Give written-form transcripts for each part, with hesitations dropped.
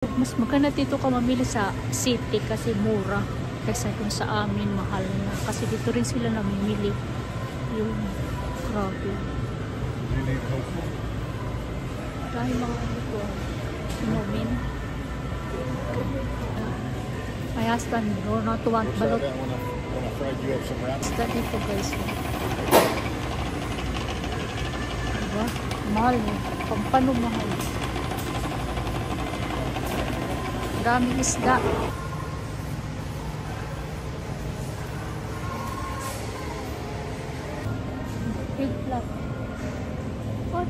Mas maganda dito ka mamili sa city kasi mura kaysa kung sa amin mahal na. Kasi dito rin sila namimili. Yung grabe. Dahil mga ano ko, inumin. My husband do not want balot. Basta dito guys. Diba? Mahal eh. Pampano mahal. Daming isda. Big block. Oh,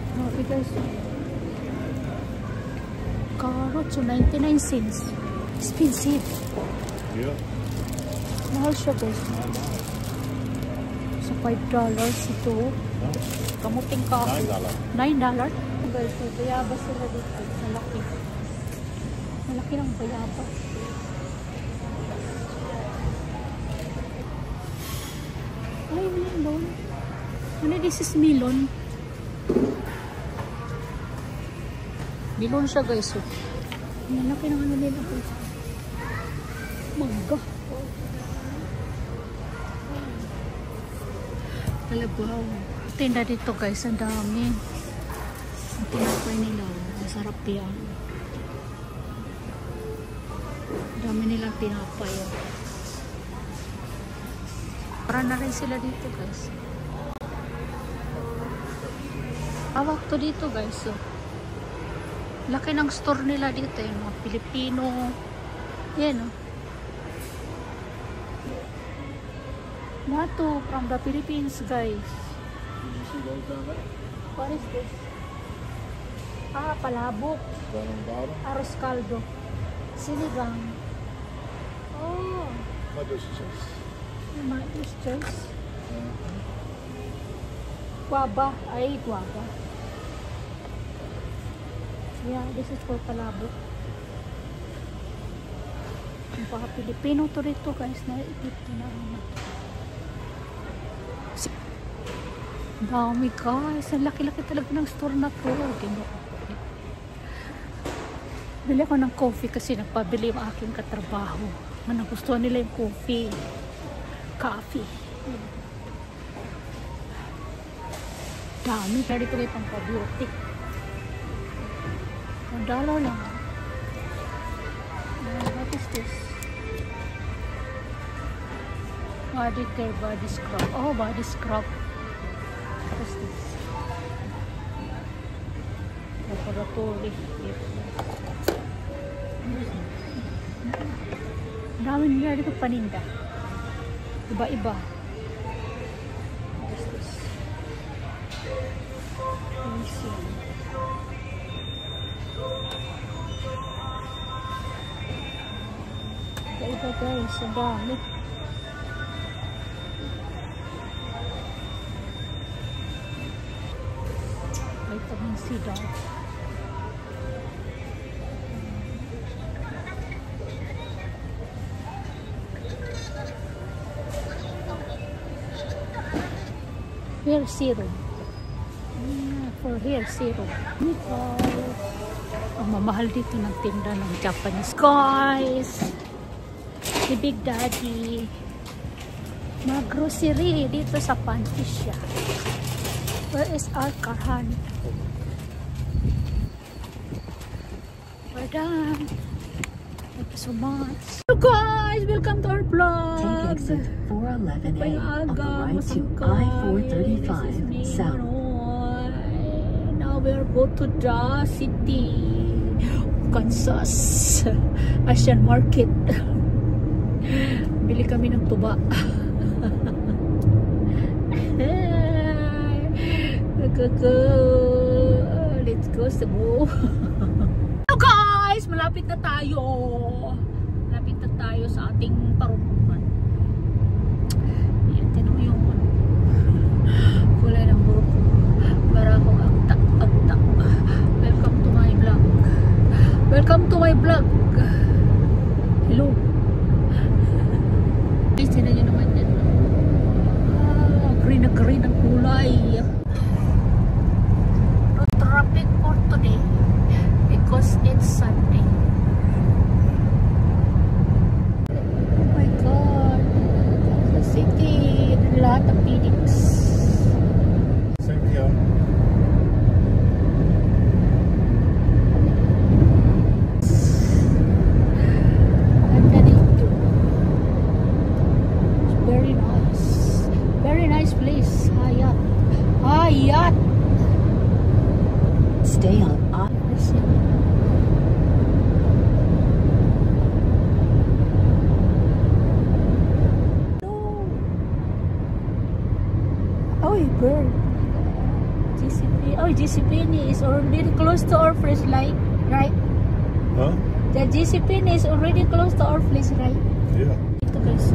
grabe guys. Carrots, so 99 cents. Expensive. Yeah. Mahal siya guys. Sa $5 ito. Kamuting ka. $9? Guys, may bayabas sila dito. Malaki. Malaki ng bayabas. Ay, melon. Ano, this is melon. Melon siya guys. Malaki ng ano nila guys. Mangga. Kalabaw. Tinda dito guys, ang dami. Ang tinapay nila, masarap yan. Ang dami nilang tinapay. Para na rin sila dito guys. Awak to dito guys. So, laki ng store nila dito. Yung mga Pilipino. Yan o. Nato from the Philippines guys. What is this? Ah, palabok. Arroz caldo. Sinigang. Oh. Mother's choice. Mother's choice. Guava. Ay, guava. Yeah, this is for palabok. Yung mga Pilipino to rito guys. Dito na dami guys. Ang laki-laki talaga ng store na to. Bili ako ng coffee kasi nagpabili yung aking katrabaho. Nagustuhan nila yung coffee. Dami. Kaya dito kayo pang pa-beauty. $1 lang. What is this? Body care, body scrub. Oh, body scrub. What is this? Laboratory. Dami nila dito paninda. Iba-iba. What is this? Let me see. Iba-iba guys. Ang dami. Vitamin C daw. Hair serum. For hair serum. Ang mamahal dito ng tinda ng Japanese. Guys! Si Big Daddy. Mga grocery dito sa Pantisya. Where is our Karhan? We're done. Thank you so much. Hello guys! Welcome to our vlog! Take exit 411A on the right to I-435 South. Now we're going to the city of Kansas. Asian Market. Bili kami ng tuba. Let's go Cebu. Hello guys! Malapit na tayo. Malapit na tayo sa ating parunungan. Ayan, tinan mo yung kulay ng buhok. Para akong agta. Welcome to my vlog. Welcome to my vlog. Hello. Guys, tinan nyo naman yan. Green na green ang kulay. yacht. Stay on I. Oh, bird. GCP. Oh, GCP is already close to our place, like, right? Huh? The GCP is already close to our place, right? Yeah. Ito guys.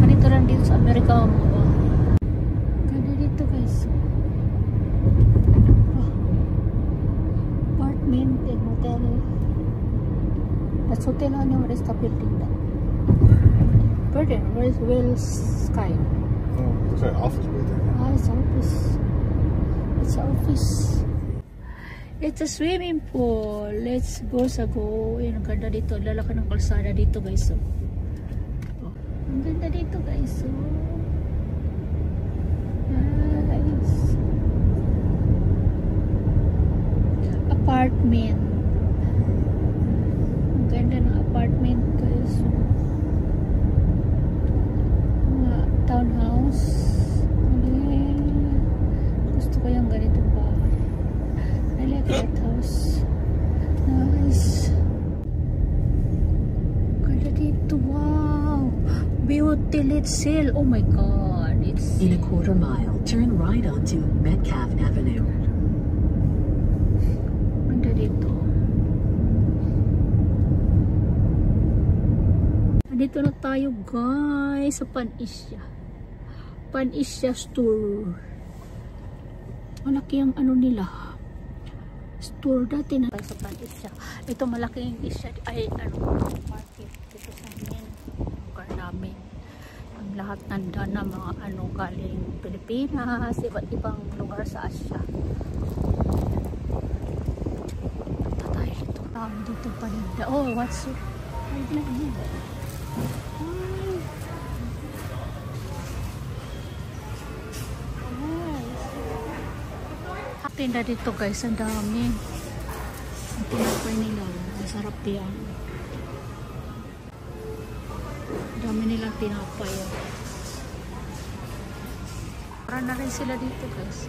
Ganito lang dito sa Amerika. Ganda dito guys. Oh. Apartment and hotel. That's hotel on your rest of building that. Burden, where's Wales Sky? Oh, looks like office right there. Ah, it's office. It's office. It's a swimming pool. Let's go sa go. Ang ganda dito. Lalaki ng kalsada dito guys. So. Oh. Ang ganda dito guys. So. Nice. Apartment. Ang ganda ng apartment guys. So. Townhouse. Gusto ko yung ganitong bahay. I like that house. Nice. Ganda dito. Wow. Beauty Lit Sale. Oh my god. It's In a quarter mile, turn right onto Metcalf Avenue. ganda dito. Dito na tayo guys sa Pan-Asia. Pan-Asia store. Malaki ang ano nila. Store dati na sa Pan-Asia. Ito malaking Asia ay ano market dito sa amin. Lugar namin. Ang lahat nandun na mga ano galing Pilipinas, iba't ibang lugar sa Asia. Punta tayo dito. Dito pa rin. Oh, what's it? Ay, tinda dito guys, ang dami. Ang tinapay nila, masarap yan. Ang dami nilang tinapay. Para na rin sila dito guys.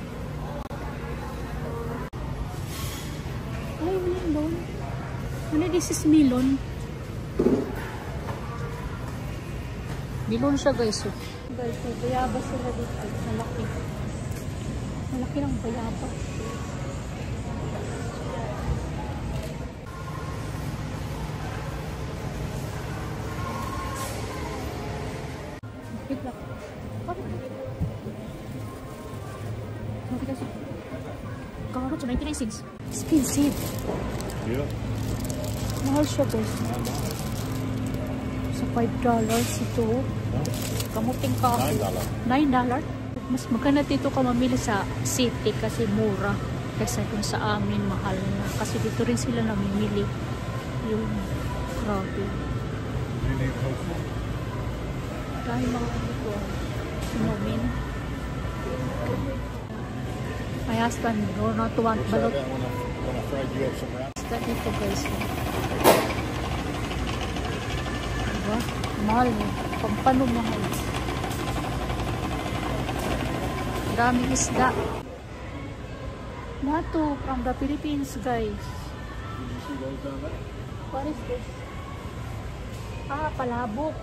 Ay, melon. Ano, this is melon. Melon siya guys. Guys, may bayaba sila dito. Malaki. Malaki ng bayaba. Wait lang. Bakit kasi? Karot sa 99 cents. Expensive. Yeah. Mahal siya guys. Sa $5 ito. Kamuting kahoy. $9. Mas maganda dito ka mamili sa city kasi mura kaysa dun sa amin mahal na. Kasi dito rin sila namimili. Yung grabe. Dahil mga ano ko inumin. My husband do not want balot. Basta dito guys. Diba? Mahal eh. Pampano mahal. Daming isda. Nato from the Philippines guys. What is this? Ah, palabok.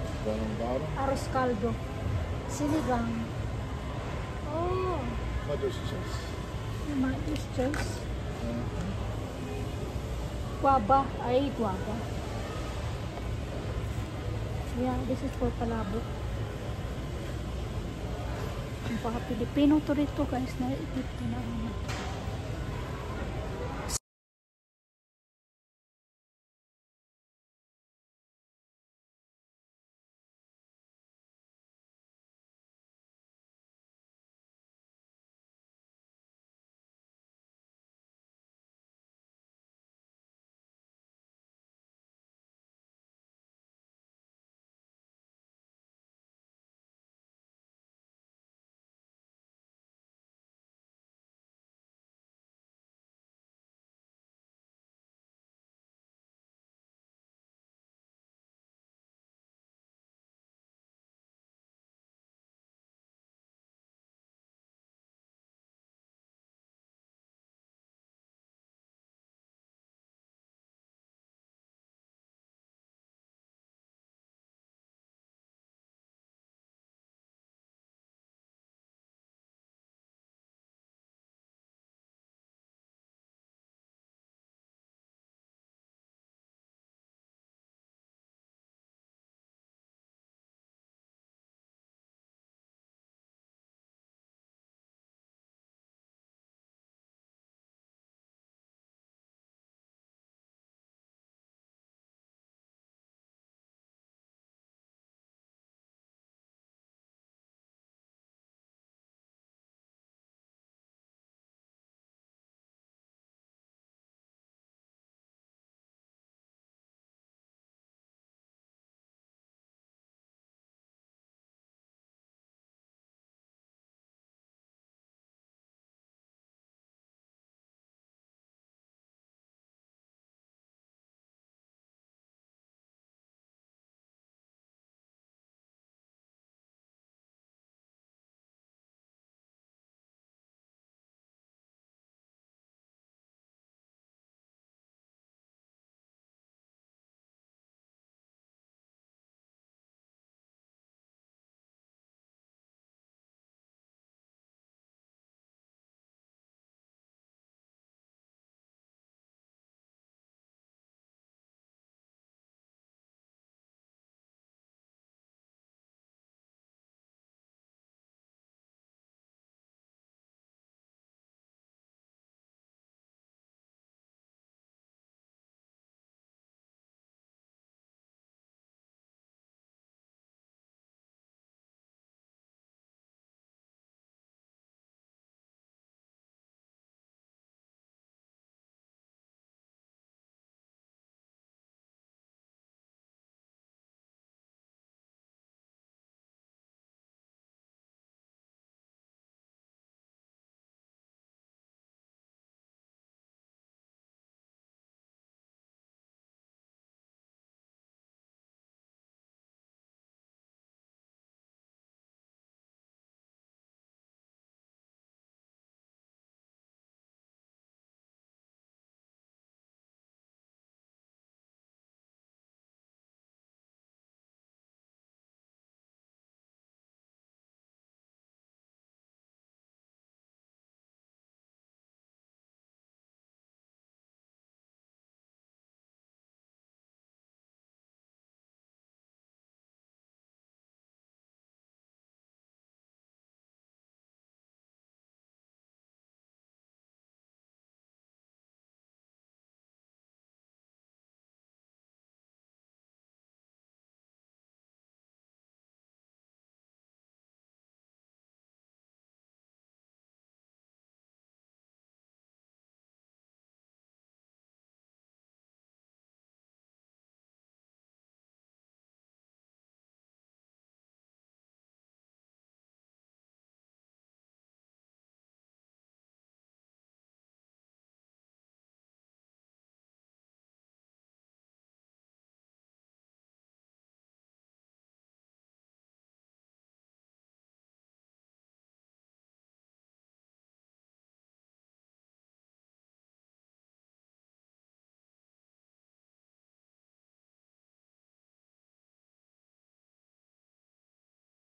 Arroz caldo. Sinigang. Oh. Mother's choice. Mother's choice. Guava. Ay, guava. Yeah, this is for palabok. Ang mga Pilipino to rito guys. Naipit na.